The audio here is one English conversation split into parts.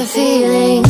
the feeling.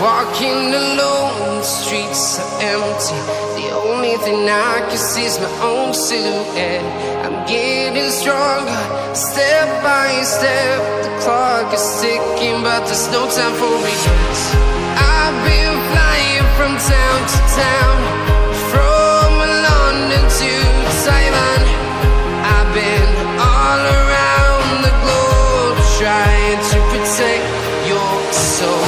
Walking alone, the streets are empty. The only thing I can see is my own silhouette. I'm getting stronger, step by step. The clock is ticking, but there's no time for regrets. I've been flying from town to town, from London to Taiwan. I've been all around the globe, trying to protect your soul.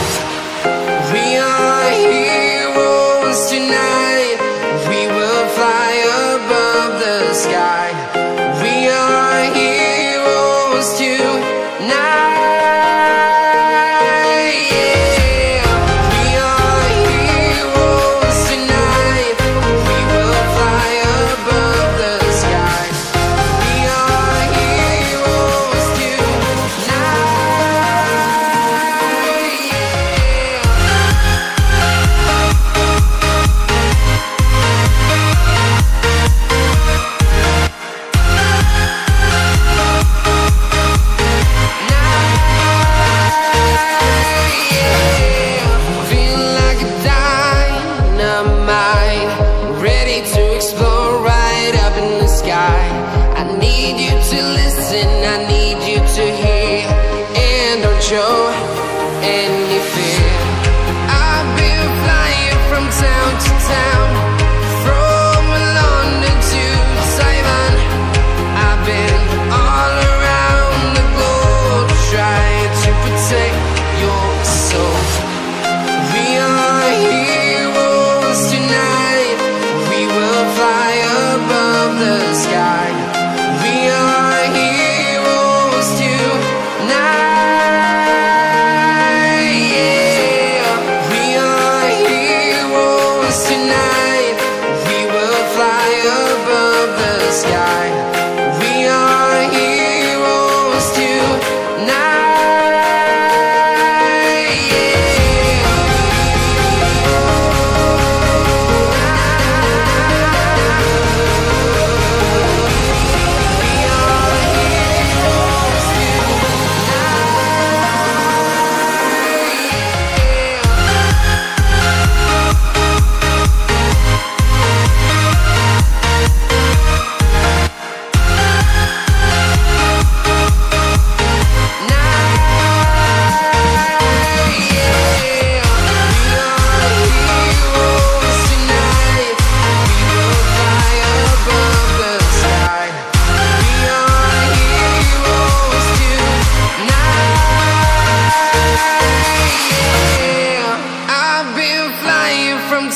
We are heroes tonight. We will fly above the sky. We are heroes tonight. Yeah. We are heroes tonight. We will fly above the sky. We are heroes tonight. Show any fear. I've been flying from town to town, from London to Taiwan. I've been all around the globe, trying to protect your soul. We are heroes tonight. We will fly above the sky. We are heroes tonight.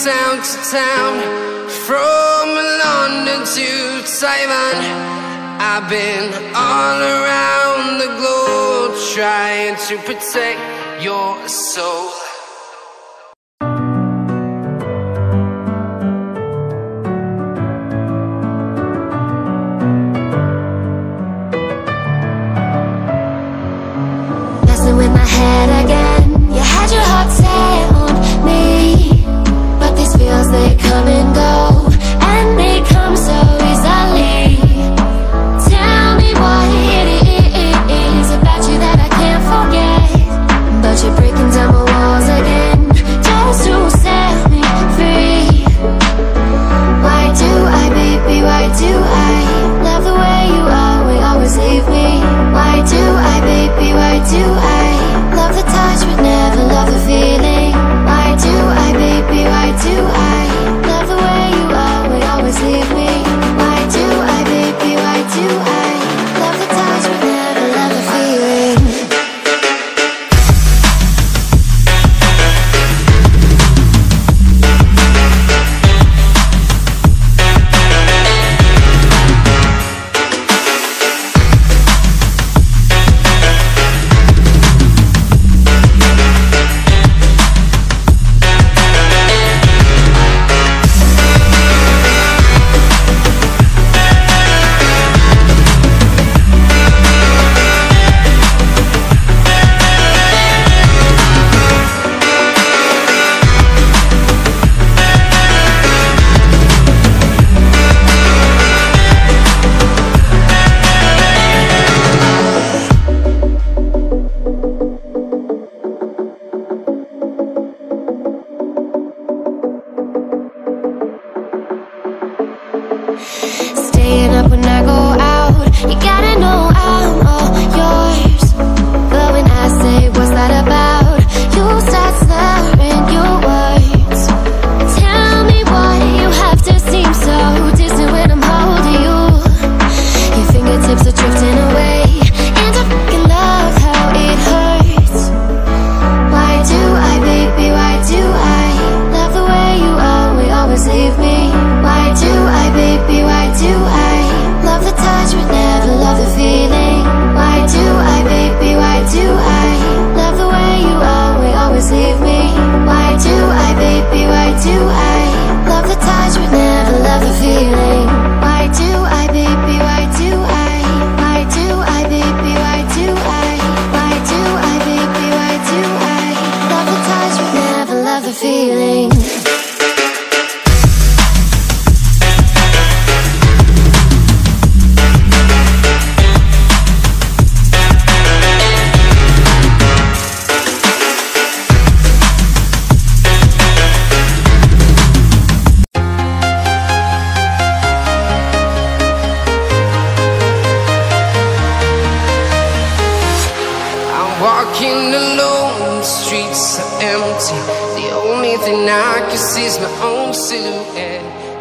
Town to town, from London to Taiwan. I've been all around the globe, trying to protect your soul. Messing with my head again. You had your heart set on me, but these feels, they come and go, and they come so easily. Tell me what it is about you that I can't forget, but you're breaking down my walls again, just to set me free. Why do I, baby, why do I love the way you are, will always leave me? Why do I, baby, why walking alone, the streets are empty. The only thing I can see is my own silhouette.